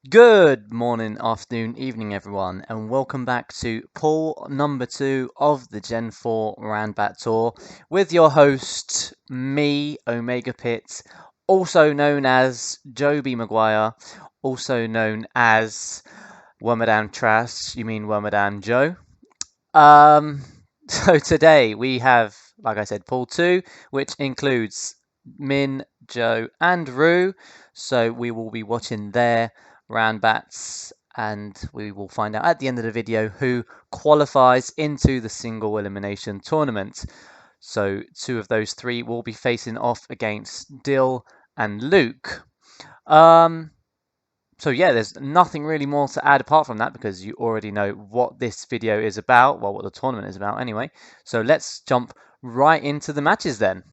Good morning, afternoon, evening, everyone, and welcome back to poll number 2 of the Gen 4 Randbat Tour with your host, me, OmegaPit, also known as Joby Maguire, also known as Wormadam Trash, you mean Wormadam Joe. Um, so today we have, like I said, poll 2, which includes Min, Joe, and Rue. So we will be watching their round bats, and we will find out at the end of the video who qualifies into the single elimination tournament. So two of those three will be facing off against Dill and Luke. So yeah, there's nothing really more to add apart from that because you already know what this video is about, well, what the tournament is about anyway. So let's jump right into the matches then.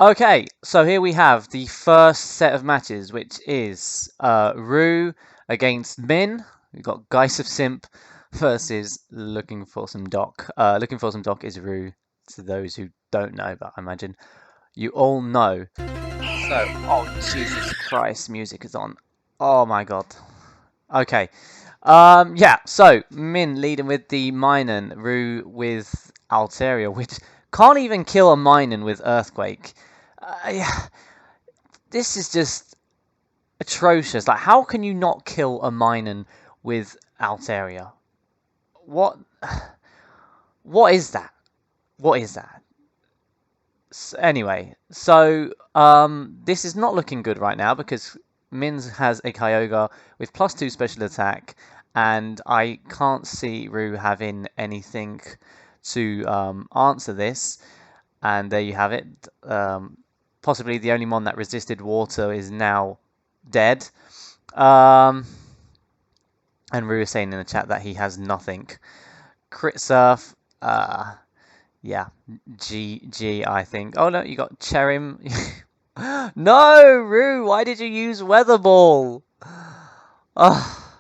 Okay, so here we have the first set of matches, which is Rue against Min. We've got Geist of Simp versus Looking for Some Doc. Looking for Some Doc is Rue, to those who don't know, but I imagine you all know. So, oh Jesus Christ, music is on. Oh my god. Okay. Yeah, so Min leading with the Minun, Rue with Altaria, which can't even kill a Minun with Earthquake. Yeah, this is just atrocious. Like, how can you not kill a Minun with Altaria? What? What is that? What is that? Anyway, so this is not looking good right now because Minz has a Kyogre with +2 special attack, and I can't see Rue having anything to answer this. And there you have it. Possibly the only one that resisted water is now dead. And Rue is saying in the chat that he has nothing. Crit Surf. Yeah, G, I think. Oh no, you got Cherim. No, Rue, why did you use Weather Ball? Oh,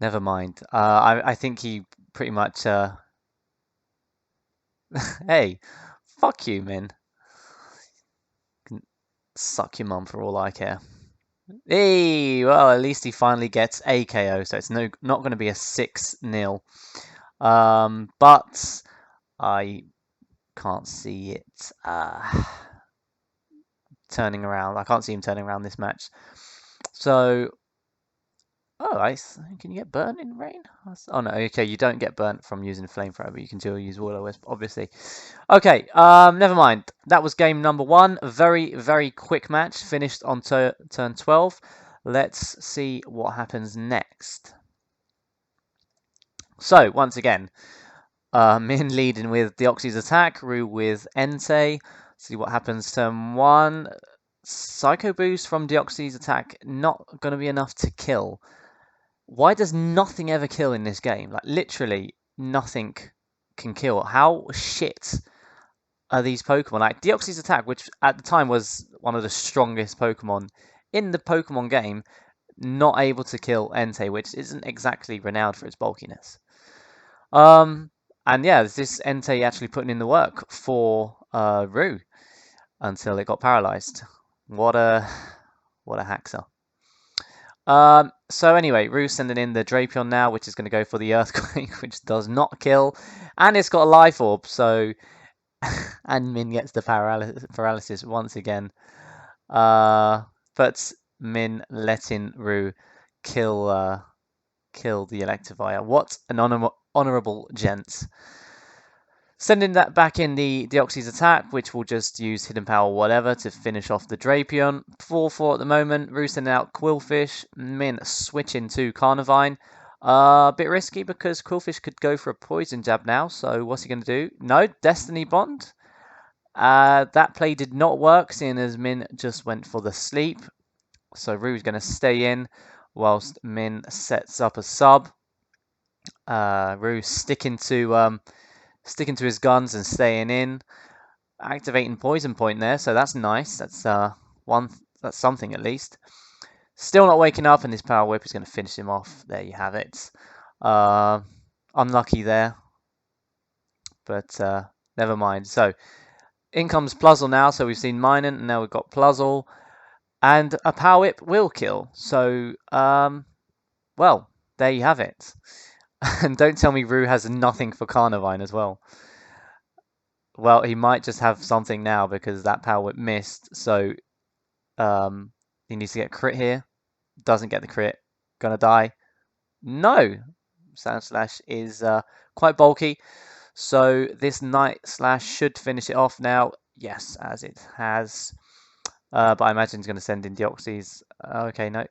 never mind. I think he pretty much. Hey, fuck you, Min. Can suck your mum for all I care. Hey, well, at least he finally gets a KO, so it's not going to be a 6-0. But I can't see it turning around. I can't see him turning around this match. So, oh, ice. Can you get burnt in rain? Oh no, okay, you don't get burnt from using flamethrower, but you can still use Will-O-Wisp, obviously. Okay, never mind. That was game number 1. A very, very quick match, finished on turn 12. Let's see what happens next. So, once again, Min leading with Deoxy's attack, Rue with Entei. See what happens turn 1. Psycho Boost from Deoxy's attack, not going to be enough to kill. Why does nothing ever kill in this game? Like, literally, nothing can kill. How shit are these Pokemon? Like, Deoxy's attack, which at the time was one of the strongest Pokemon in the Pokemon game, not able to kill Entei, which isn't exactly renowned for its bulkiness. And yeah, this Entei actually putting in the work for Rue until it got paralyzed. What a haxer. So anyway, Rue's sending in the Drapion now, which is going to go for the Earthquake, which does not kill, and it's got a Life Orb. So, and Min gets the paralysis once again. But Min letting Rue kill the Electivire. What an honorable gent. Sending that back in the Deoxys attack, which will just use Hidden Power or whatever to finish off the Drapion. 4-4 at the moment. Rue sending out Quillfish. Min switching to Carnivine. A bit risky because Quillfish could go for a Poison Jab now. So what's he going to do? No, Destiny Bond. That play did not work, seeing as Min just went for the sleep. So Rue's going to stay in whilst Min sets up a sub. Rue sticking to his guns and staying in, activating Poison Point there, so that's nice. That's that's something at least. Still not waking up, and this Power Whip is going to finish him off. There you have it. Unlucky there, but never mind. So In comes Pluzzle now, so we've seen Minun, and now we've got Pluzzle. And a Power Whip will kill. So, well, there you have it. And don't tell me Rue has nothing for Carnivine as well. Well, he might just have something now because that Power Whip missed. So, he needs to get a crit here. Doesn't get the crit. Gonna die. No! Sound Slash is quite bulky. So this Night Slash should finish it off now. Yes, as it has. But I imagine he's going to send in Deoxys. Okay, no.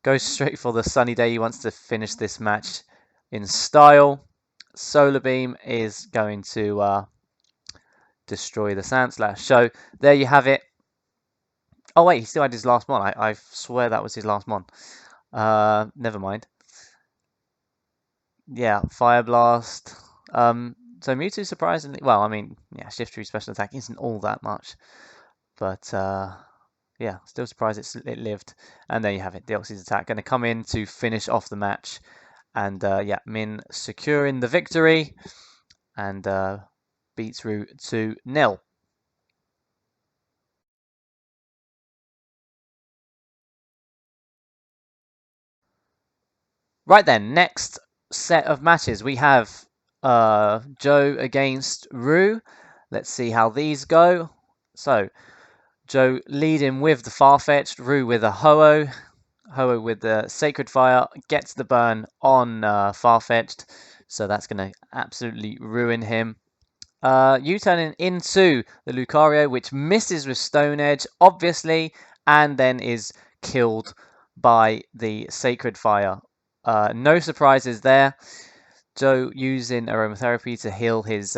Goes straight for the Sunny Day. He wants to finish this match in style. Solar Beam is going to destroy the Sand Slash. So there you have it. Oh wait, he still had his last one. I swear that was his last one. Never mind. Yeah, Fire Blast. So Mewtwo surprisingly, well, I mean, yeah, Shift Tree special attack isn't all that much, but yeah, still surprised it lived. And there you have it, Deoxys attack going to come in to finish off the match, and yeah, Min securing the victory, and beats Rue 2-0. Right then, next set of matches we have Joe against Rue. Let's see how these go. So, Joe leading with the Farfetch'd, Rue with a Ho-Oh. Ho-Oh with the Sacred Fire gets the burn on Farfetch'd, so that's going to absolutely ruin him. U-turning into the Lucario, which misses with Stone Edge, obviously, and then is killed by the Sacred Fire. No surprises there. Joe using Aromatherapy to heal his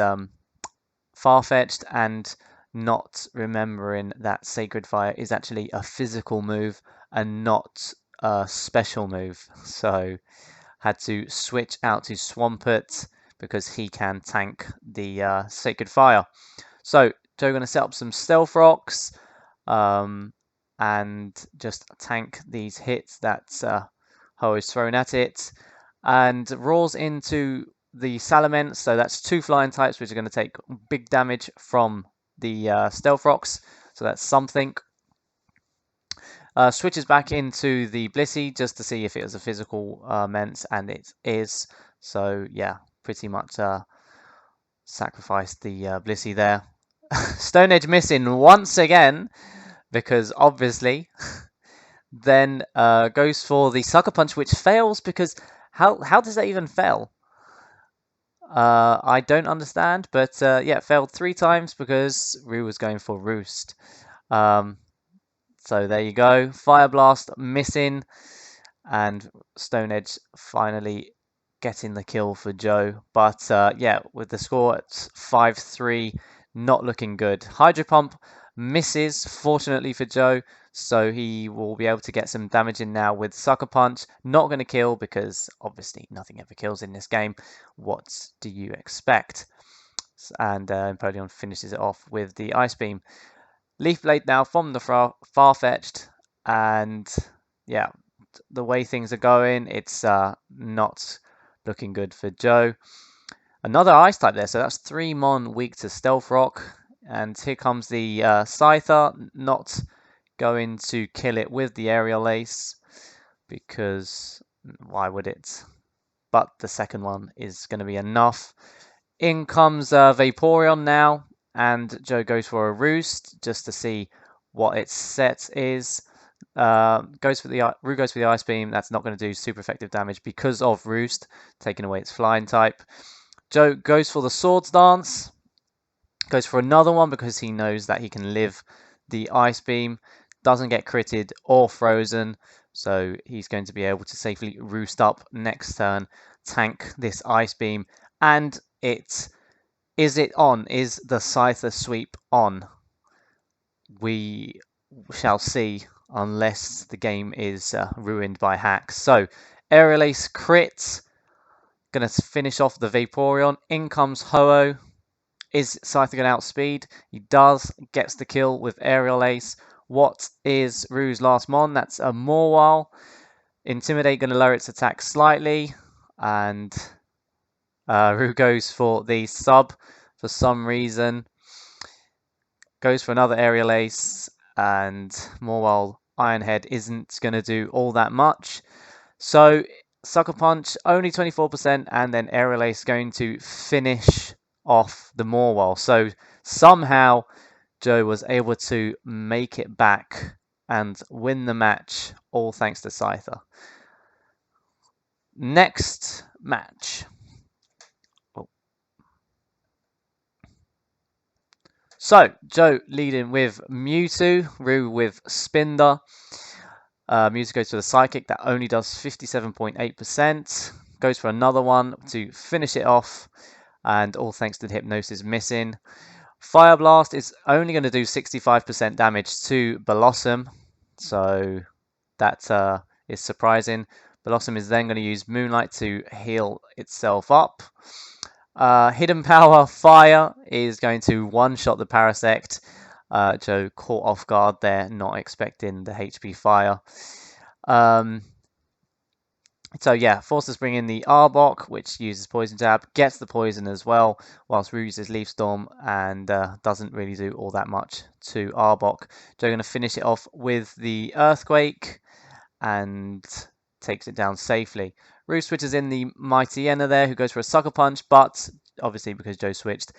Farfetch'd and not remembering that Sacred Fire is actually a physical move and not a special move. So had to switch out to Swampert because he can tank the Sacred Fire. So Joe going to set up some Stealth Rocks and just tank these hits that Ho is thrown at it, and roars into the Salamence, so that's 2 flying types which are going to take big damage from the Stealth Rocks, so that's something. Switches back into the Blissey just to see if it was a physical Mence, and it is. So yeah, pretty much sacrificed the Blissey there. Stone Edge missing once again, because obviously then goes for the Sucker Punch, which fails because how does that even fail? I don't understand, but yeah, it failed 3 times because Rue was going for Roost. So there you go. Fire Blast missing, and Stone Edge finally getting the kill for Joe. But yeah, with the score at 5-3, not looking good. Hydro Pump misses, fortunately for Joe, so he will be able to get some damage in now with Sucker Punch. Not going to kill because obviously nothing ever kills in this game. What do you expect? And Empoleon finishes it off with the Ice Beam. Leaf Blade now from the Farfetch'd, and yeah, the way things are going, it's not looking good for Joe. Another Ice type there, so that's 3 Mon weak to Stealth Rock, and here comes the Scyther, not going to kill it with the Aerial Ace, because why would it? But the second one is going to be enough. In comes Vaporeon now, and Joe goes for a Roost just to see what its set is. Rue goes for the Ice Beam. That's not going to do super effective damage because of Roost, taking away its flying type. Joe goes for the Swords Dance. Goes for another one because he knows that he can live the Ice Beam. Doesn't get critted or frozen, so he's going to be able to safely Roost up next turn, tank this Ice Beam, and it on? Is the Scyther sweep on? We shall see, unless the game is ruined by hacks. So, Aerial Ace crits. Going to finish off the Vaporeon. In comes Ho-Oh. Is Scyther going to outspeed? He does. Gets the kill with Aerial Ace. What is Rue's last mon? That's a Mawile. Intimidate going to lower its attack slightly. And Rue goes for the sub for some reason. goes for another aerial ace, and Morwell Ironhead isn't going to do all that much. So Sucker Punch only 24%, and then aerial ace going to finish off the Morwell. So somehow Joe was able to make it back and win the match, all thanks to Scyther. Next match. So, Joe leading with Mewtwo, Rue with Spinder. Mewtwo goes for the Psychic, that only does 57.8%. Goes for another one to finish it off, and all thanks to the Hypnosis missing. Fire Blast is only going to do 65% damage to Blossom, so that is surprising. Blossom is then going to use Moonlight to heal itself up. Hidden Power Fire is going to one-shot the Parasect. Joe caught off guard there, not expecting the HP Fire. So yeah, forces bring in the Arbok, which uses Poison Jab, gets the poison as well, whilst Rue uses Leaf Storm and doesn't really do all that much to Arbok. Joe going to finish it off with the Earthquake and takes it down safely. Rue switches in the Mighty Enna there, who goes for a Sucker Punch, but obviously because Joe switched,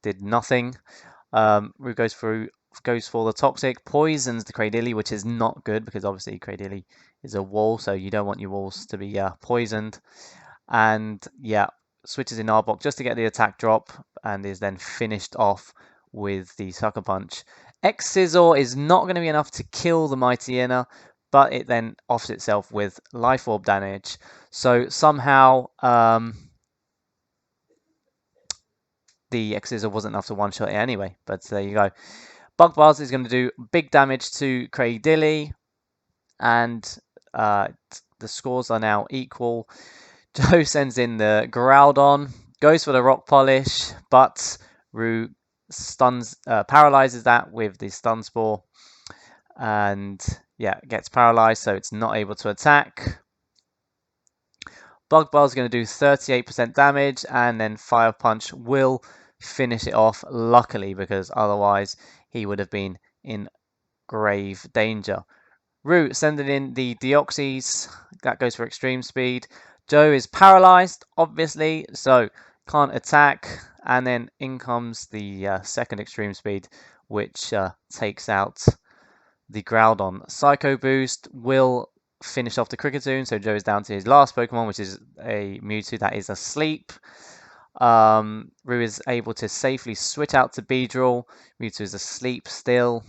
did nothing. Rue goes for the Toxic, poisons the Cradily, which is not good because obviously Cradily is a wall, so you don't want your walls to be poisoned. And yeah, switches in Arbok just to get the attack drop, and is then finished off with the Sucker Punch. X-Scissor is not going to be enough to kill the Mighty Enna, but it then offs itself with Life Orb damage. So somehow the X-Scissor wasn't enough to one-shot it anyway, but there you go. Bug Buzz is going to do big damage to Cradily, and the scores are now equal. Joe sends in the Groudon, goes for the Rock Polish, but Rue paralyzes that with the Stun Spore, and yeah, gets paralyzed, so it's not able to attack. Bug Buzz is going to do 38% damage, and then Fire Punch will finish it off, luckily, because otherwise he would have been in grave danger. Rue sending in the Deoxys, that goes for extreme speed. Joe is paralyzed, obviously, so can't attack, and then in comes the second extreme speed, which takes out the Groudon. Psycho Boost will finish off the Kricketune, so Joe is down to his last Pokemon, which is a Mewtwo that is asleep. Rue is able to safely switch out to Beedrill. Mewtwo is asleep still,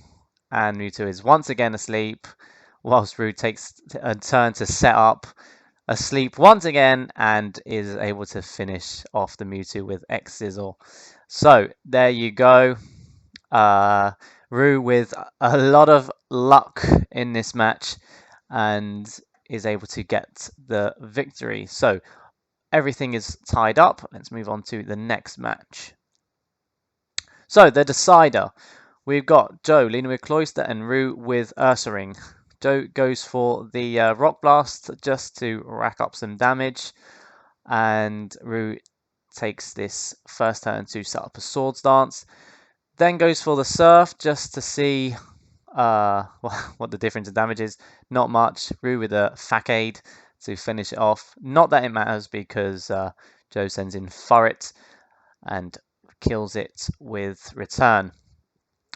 and Mewtwo is once again asleep, whilst Rue takes a turn to set up, asleep once again, and is able to finish off the Mewtwo with X-Scissor. So there you go. Rue with a lot of luck in this match and is able to get the victory. So everything is tied up. Let's move on to the next match. So the decider. We've got Joe leading with Cloyster and Rue with Ursaring. Joe goes for the Rock Blast just to rack up some damage, and Rue takes this first turn to set up a Swords Dance. Then goes for the Surf just to see what the difference in damage is. Not much. Rue with a Facade to finish it off. Not that it matters because Joe sends in Furret and kills it with Return.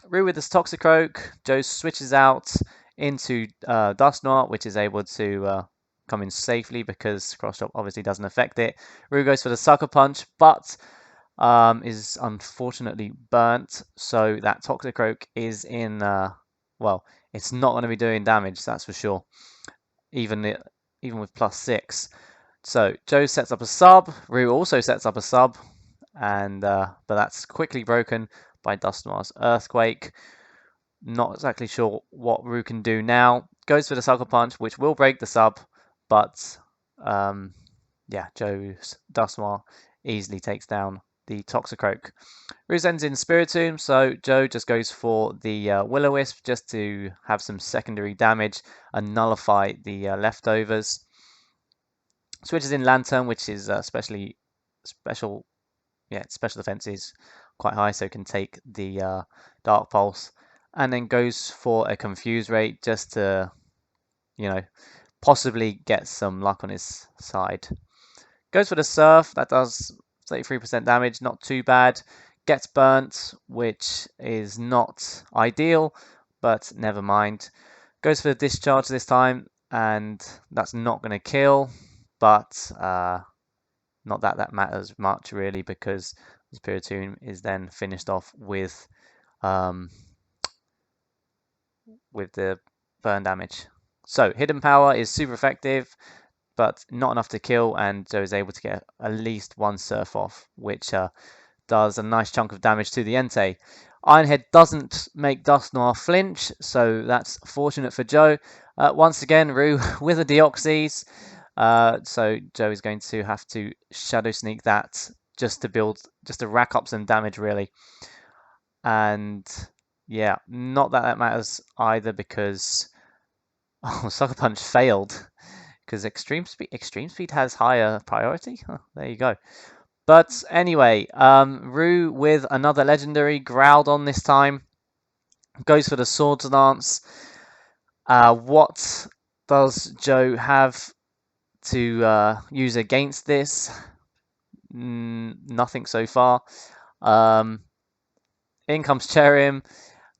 Rue with this Toxicroak. Joe switches out into Dusknoir, which is able to come in safely because Cross Chop obviously doesn't affect it. Rue goes for the Sucker Punch, but is unfortunately burnt, so that Toxicroak is in, well, it's not going to be doing damage, that's for sure, even with +6. So Joe sets up a sub, Rue also sets up a sub, and but that's quickly broken by Dusknoir's Earthquake. Not exactly sure what Rue can do now. Goes for the Sucker Punch, which will break the sub, but yeah, Joe's Dusknoir easily takes down the Toxicroak. Rue sends in Spiritomb, so Joe just goes for the Will-O-Wisp just to have some secondary damage and nullify the leftovers. Switches in Lantern, which is special yeah, special defense is quite high, so can take the Dark Pulse, and then goes for a Confuse rate just to, you know, possibly get some luck on his side. Goes for the Surf, that does 33% damage, not too bad. Gets burnt, which is not ideal, but never mind. Goes for the Discharge this time, and that's not going to kill, but not that that matters much really, because Spiritomb is then finished off um, with the burn damage. So Hidden Power is super effective, but not enough to kill, and Joe is able to get at least one Surf off, which does a nice chunk of damage to the Entei. Ironhead doesn't make Dusknoir flinch, so that's fortunate for Joe. Once again, Rue with a Deoxys, so Joe is going to have to Shadow Sneak that just to rack up some damage really. And yeah, not that that matters either, because Sucker Punch failed, because Extreme Speed has higher priority. Huh, there you go. But anyway, Rue with another legendary, Groudon this time, goes for the Swords Dance. What does Joe have to use against this? Nothing so far. In comes Cherrim.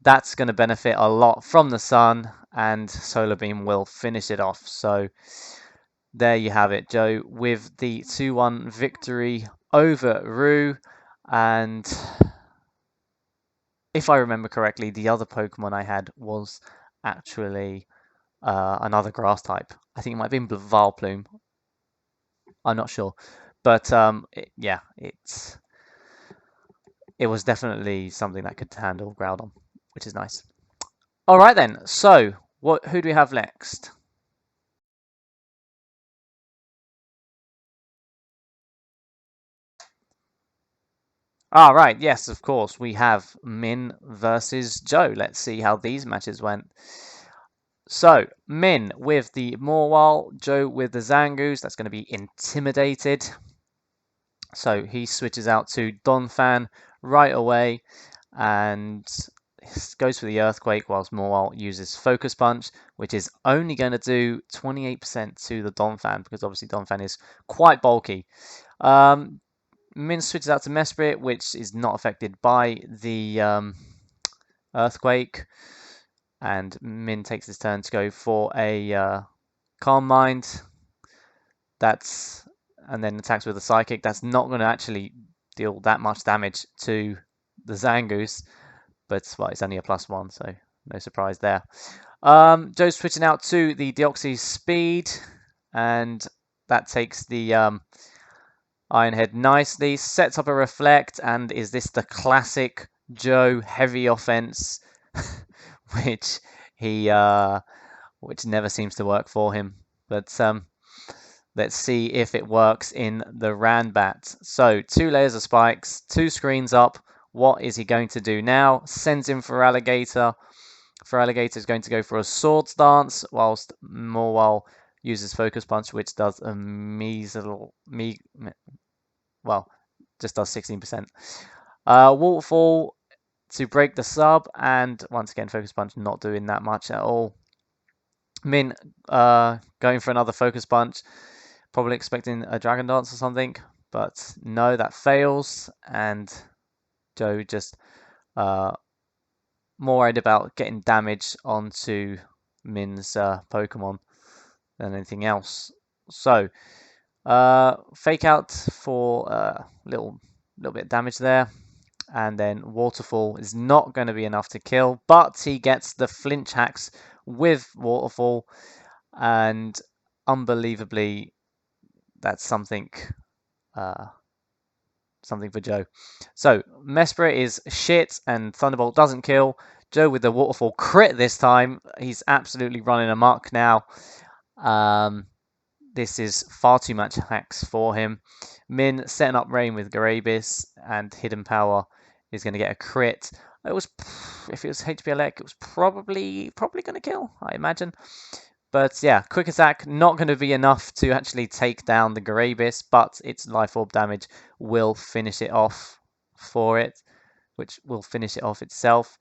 That's going to benefit a lot from the sun, and Solar Beam will finish it off. So there you have it, Joe, with the 2-1 victory over Rue. And if I remember correctly, the other Pokemon I had was actually another grass type. I think it might have been Vileplume. I'm not sure. But yeah, it was definitely something that could handle Groudon, which is nice. All right then. So, who do we have next? Ah, right. Yes, of course. We have Min versus Joe. Let's see how these matches went. So, Min with the Morwhal, Joe with the Zangoose. That's going to be Intimidated. So he switches out to Donphan right away and goes for the Earthquake, whilst Morwhal uses Focus Punch, which is only going to do 28% to the Donphan, because obviously Donphan is quite bulky. Min switches out to Mesprit, which is not affected by the Earthquake, and Min takes his turn to go for a Calm Mind. And then attacks with a Psychic. That's not going to actually deal that much damage to the Zangoose, but well, it's only a +1, so no surprise there. Joe's switching out to the Deoxys Speed, and that takes the Ironhead nicely, sets up a Reflect, and is this the classic Joe heavy offense, which which never seems to work for him. But let's see if it works in the Randbat. So 2 layers of spikes, 2 screens up. What is he going to do now? Sends in for Alligator. For Alligator is going to go for a Swords Dance, whilst Morwhal uses Focus Punch, which does a well, just does 16%. Waterfall to break the sub, and once again Focus Punch not doing that much at all. Min going for another Focus Punch, probably expecting a Dragon Dance or something, but no, that fails, and Joe just more worried about getting damage onto Min's Pokemon than anything else. So Fake Out for a little bit of damage there, and then Waterfall is not going to be enough to kill, but he gets the flinch hacks with Waterfall, and unbelievably, that's something for Joe. So Mesprit is shit, and Thunderbolt doesn't kill. Joe with the Waterfall crit this time. He's absolutely running amok now. This is far too much hacks for him. Min setting up Rain with Garabis, and Hidden Power is going to get a crit. If it was HP Elec, it was probably going to kill, I imagine. But yeah, quick attack, not going to be enough to actually take down the Garabis, but its Life Orb damage will finish it off for it, which will finish it off itself.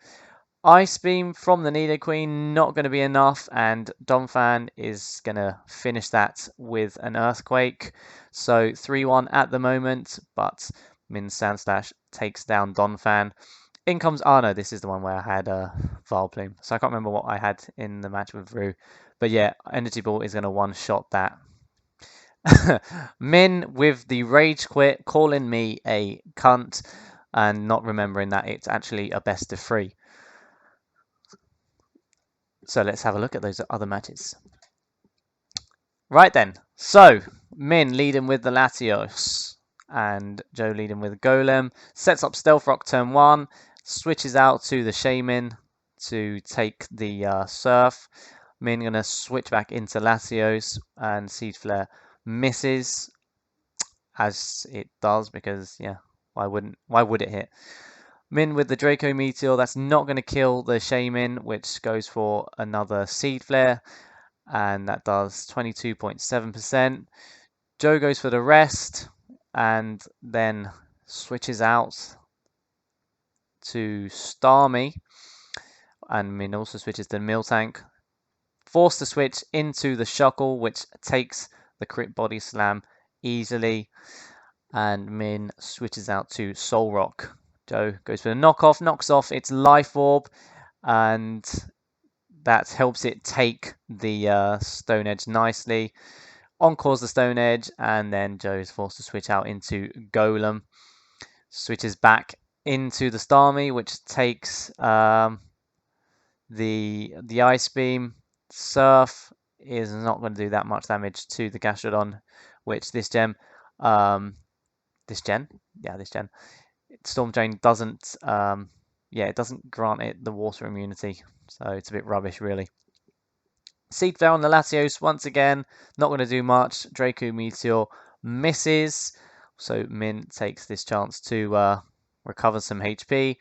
Ice Beam from the Nidoqueen, not going to be enough, and Donphan is going to finish that with an Earthquake. So 3-1 at the moment, but Min Sandslash takes down Donphan. In comes Arno. This is the one where I had Vileplume. So I can't remember what I had in the match with Rue. But yeah, Energy Ball is going to one-shot that. Min with the Rage Quit, calling me a cunt, and not remembering that it's actually a best of 3. So let's have a look at those other matches. Right then. So, Min leading with the Latios, and Joe leading with Golem. Sets up Stealth Rock turn 1. Switches out to the Shaman to take the Surf. Min going to switch back into Latios, and Seed Flare misses, as it does, because, yeah, why would it hit? Min with the Draco Meteor, that's not going to kill the Shaman, which goes for another Seed Flare, and that does 22.7%. Joe goes for the rest, and then switches out to Starmie, and Min also switches to Miltank. Forced to switch into the Shuckle, which takes the crit body slam easily, and Min switches out to Soul Rock. Joe goes for the knockoff, knocks off its Life Orb, and that helps it take the Stone Edge nicely. Encores the Stone Edge, and then Joe is forced to switch out into Golem. Switches back into the Starmie, which takes the Ice Beam. Surf is not going to do that much damage to the Gastrodon, which this gen, Storm Drain doesn't, it doesn't grant it the water immunity, so it's a bit rubbish, really. Seed Flare on the Latios once again, not going to do much. Draco Meteor misses, so Min takes this chance to recover some HP.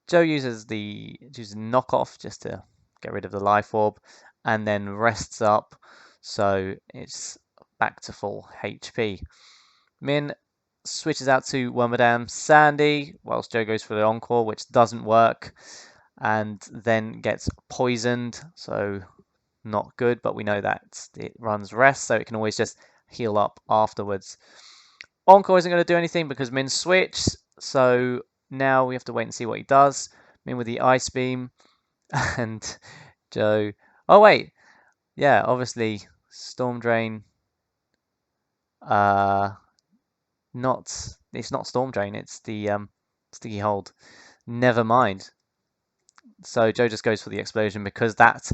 Joe uses knockoff just to get rid of the Life Orb, and then rests up, so it's back to full HP. Min switches out to Wormadam Sandy, whilst Joe goes for the Encore, which doesn't work, and then gets poisoned, so not good, but we know that it runs rest, so it can always just heal up afterwards. Encore isn't going to do anything because Min switched, so now we have to wait and see what he does. Min with the Ice Beam, and Joe... Oh, wait. Yeah, obviously, Storm Drain... It's not Storm Drain, it's the Sticky Hold. Never mind. So Joe just goes for the Explosion because that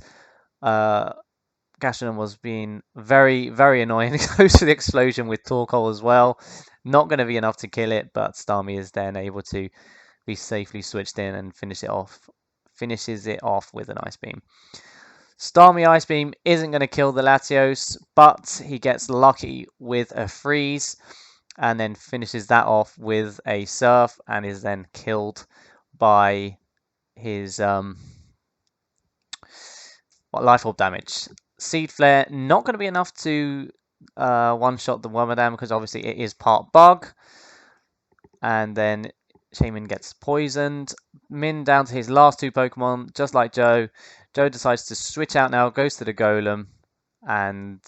Gastrodon was being very, very annoying. It goes for the Explosion with Torkoal as well. Not going to be enough to kill it, but Starmie is then able to be safely switched in and finishes it off with an Ice Beam. Starmie Ice Beam isn't going to kill the Latios, but he gets lucky with a Freeze and then finishes that off with a Surf and is then killed by his Life Orb damage. Seed Flare not going to be enough to one-shot the Wormadam because obviously it is part bug. And then Shaman gets poisoned. Min down to his last 2 Pokemon, just like Joe. Joe decides to switch out now, goes to the Golem, and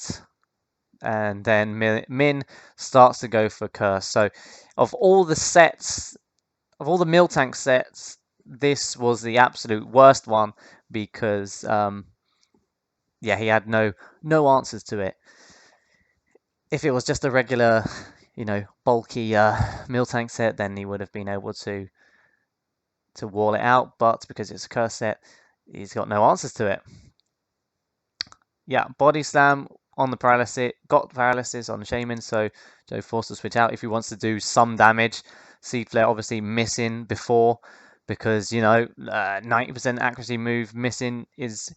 then Min starts to go for Curse. So of all the Miltank sets, this was the absolute worst one because he had no answers to it. If it was just a regular, bulky Miltank set, then he would have been able to wall it out. But because it's a curse set, he's got no answers to it. Yeah, Body Slam on the Paralysis, got Paralysis on Shaman, so Joe forced to switch out if he wants to do some damage. Seed Flare obviously missing before because, 90% accuracy move missing is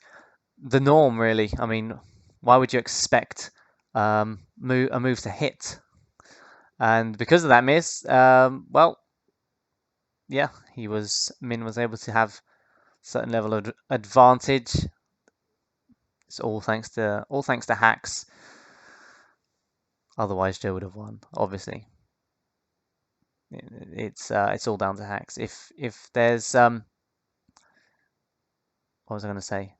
the norm, really. I mean, why would you expect a move to hit? And because of that miss, Min was able to have a certain level of advantage. It's all thanks to hacks. Otherwise, Joe would have won. Obviously, it's all down to hacks. If there's what was I going to say?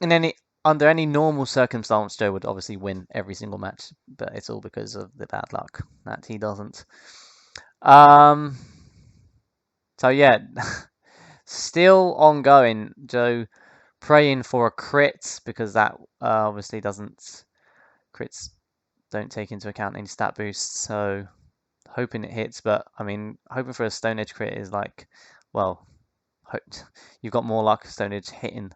In any Under any normal circumstance, Joe would obviously win every single match, but it's all because of the bad luck that he doesn't. So yeah, still ongoing. Joe praying for a crit because that obviously crits don't take into account any stat boosts. So hoping it hits, but I mean hoping for a Stone Edge crit is like, well, you've got more luck Stone Edge hitting.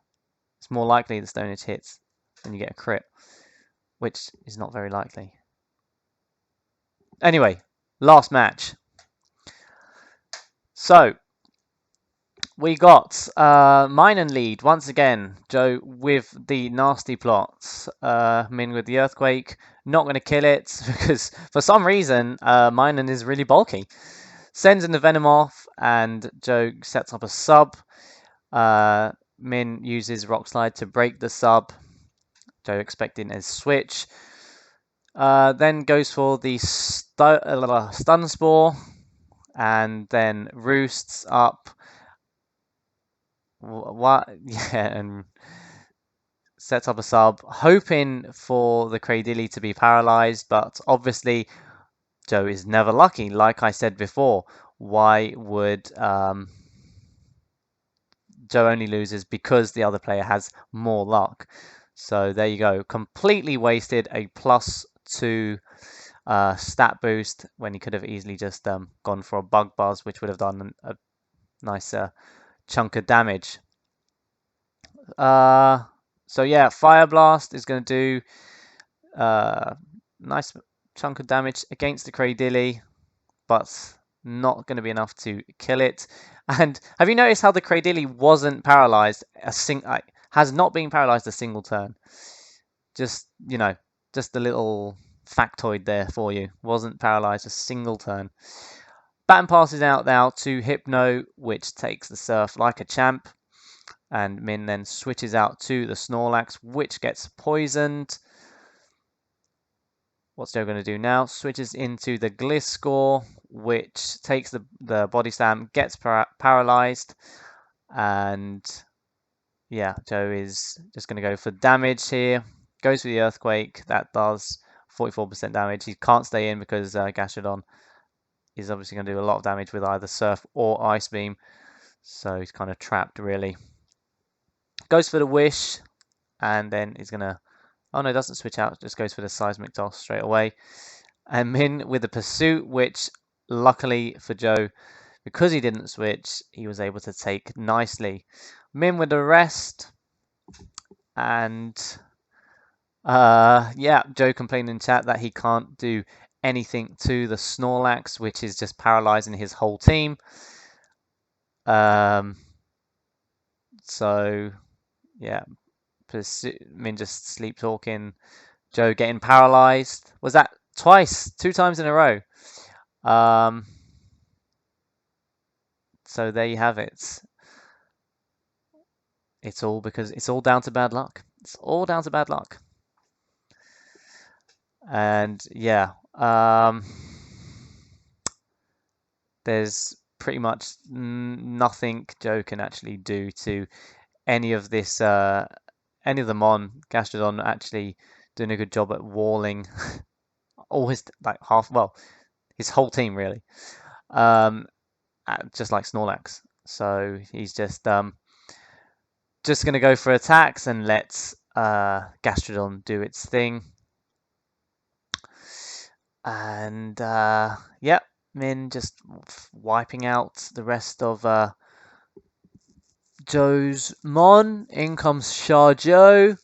It's more likely the Stone Edge hits than you get a crit, which is not very likely. Anyway, last match. So we got mine and lead once again. Joe with the nasty plots. Min with the earthquake. Not going to kill it because for some reason Minen is really bulky. Sends in the venom off and Joe sets up a sub. Min uses rock slide to break the sub. Joe expecting a switch. Then goes for the stun spore and then roosts up. What? Yeah, and sets up a sub, hoping for the Cradilly to be paralyzed, but obviously Joe is never lucky. Like I said before, why would Joe only loses because the other player has more luck? So there you go, completely wasted a +2 stat boost when he could have easily just gone for a bug buzz, which would have done a nice chunk of damage. So yeah, Fire Blast is going to do nice chunk of damage against the Cradilly, but not going to be enough to kill it. And have you noticed how the Cradilly wasn't paralyzed? Has not been paralyzed a single turn. Just just a little factoid there for you. Wasn't paralyzed a single turn. Baton passes out now to Hypno, which takes the Surf like a champ. And Min then switches out to the Snorlax, which gets poisoned. What's Joe going to do now? Switches into the Gliscor, which takes the Body Slam, gets paralyzed. And yeah, Joe is just going to go for damage here. Goes for the Earthquake. That does 44% damage. He can't stay in because Gastrodon is obviously going to do a lot of damage with either Surf or Ice Beam. So he's kind of trapped, really. Goes for the Wish, and then he's going to... Oh no, doesn't switch out, just goes for the Seismic Toss straight away. And Min with the Pursuit, which luckily for Joe, because he didn't switch, he was able to take nicely. Min with the Rest, and yeah, Joe complained in chat that he can't do anything to the Snorlax, which is just paralyzing his whole team. So yeah, Min just sleep talking. Joe getting paralyzed. Was that twice? 2 times in a row. So there you have it. It's all down to bad luck. It's all down to bad luck. And yeah, there's pretty much nothing Joe can actually do to any of this, any of them on. Gastrodon actually doing a good job at walling all his his whole team really, just like Snorlax. So he's just going to go for attacks and let Gastrodon do its thing. And yeah, Min just wiping out the rest of Joe's Mon. In comes Joe,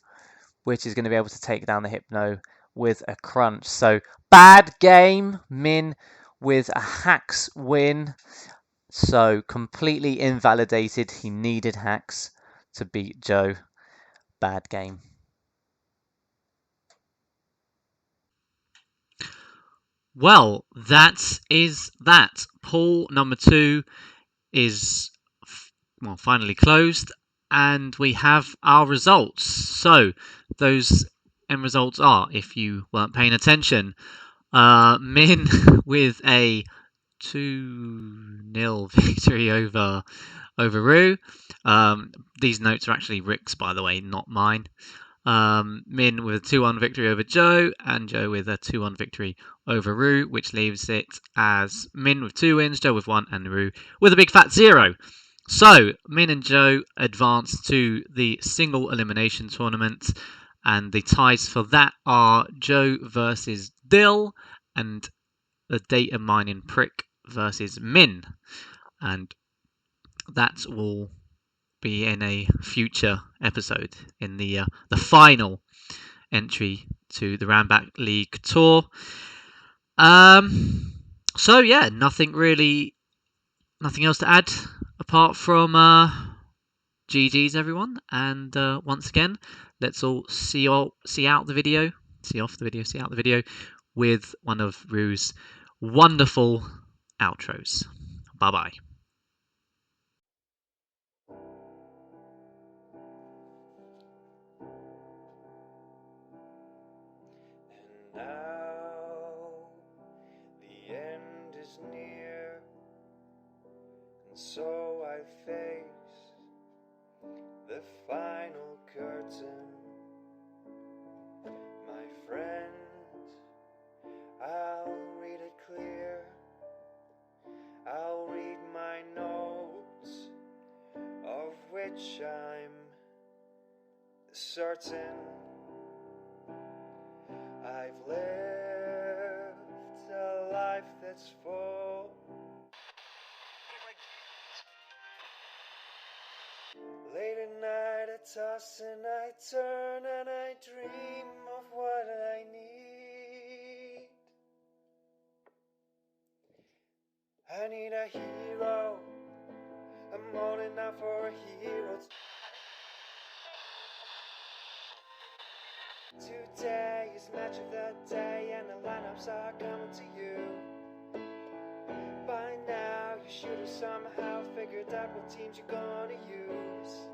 which is going to be able to take down the Hypno with a crunch. So bad game, Min with a hacks win. So completely invalidated. He needed hacks to beat Joe. Bad game. Well, that is that. Pool number 2 is finally closed. and we have our results. So those end results are, if you weren't paying attention, Min with a 2-0 victory over Rue. These notes are actually Rick's, by the way, not mine. Min with a 2-1 victory over Joe, and Joe with a 2-1 victory over Rue, which leaves it as Min with 2 wins, Joe with 1, and Rue with a big fat 0. So, Min and Joe advance to the single elimination tournament, and the ties for that are Joe versus Dill, and the data mining prick versus Min. And that will be in a future episode in the final entry to the Randbat League Tour. So yeah, nothing else to add apart from GG's everyone, and once again, let's all see out the video with one of Rue's wonderful outros. Bye bye. And now the end is near, and so I face the final curtain. My friend, I'll read it clear. I'll read my notes, of which I'm certain. I've lived a life that's full. Late at night I toss and I turn and I dream of what I need. I need a hero. I'm holding out for a hero. Today is match of the day and the lineups are coming to you. By now you should have somehow figured out what teams you're gonna use.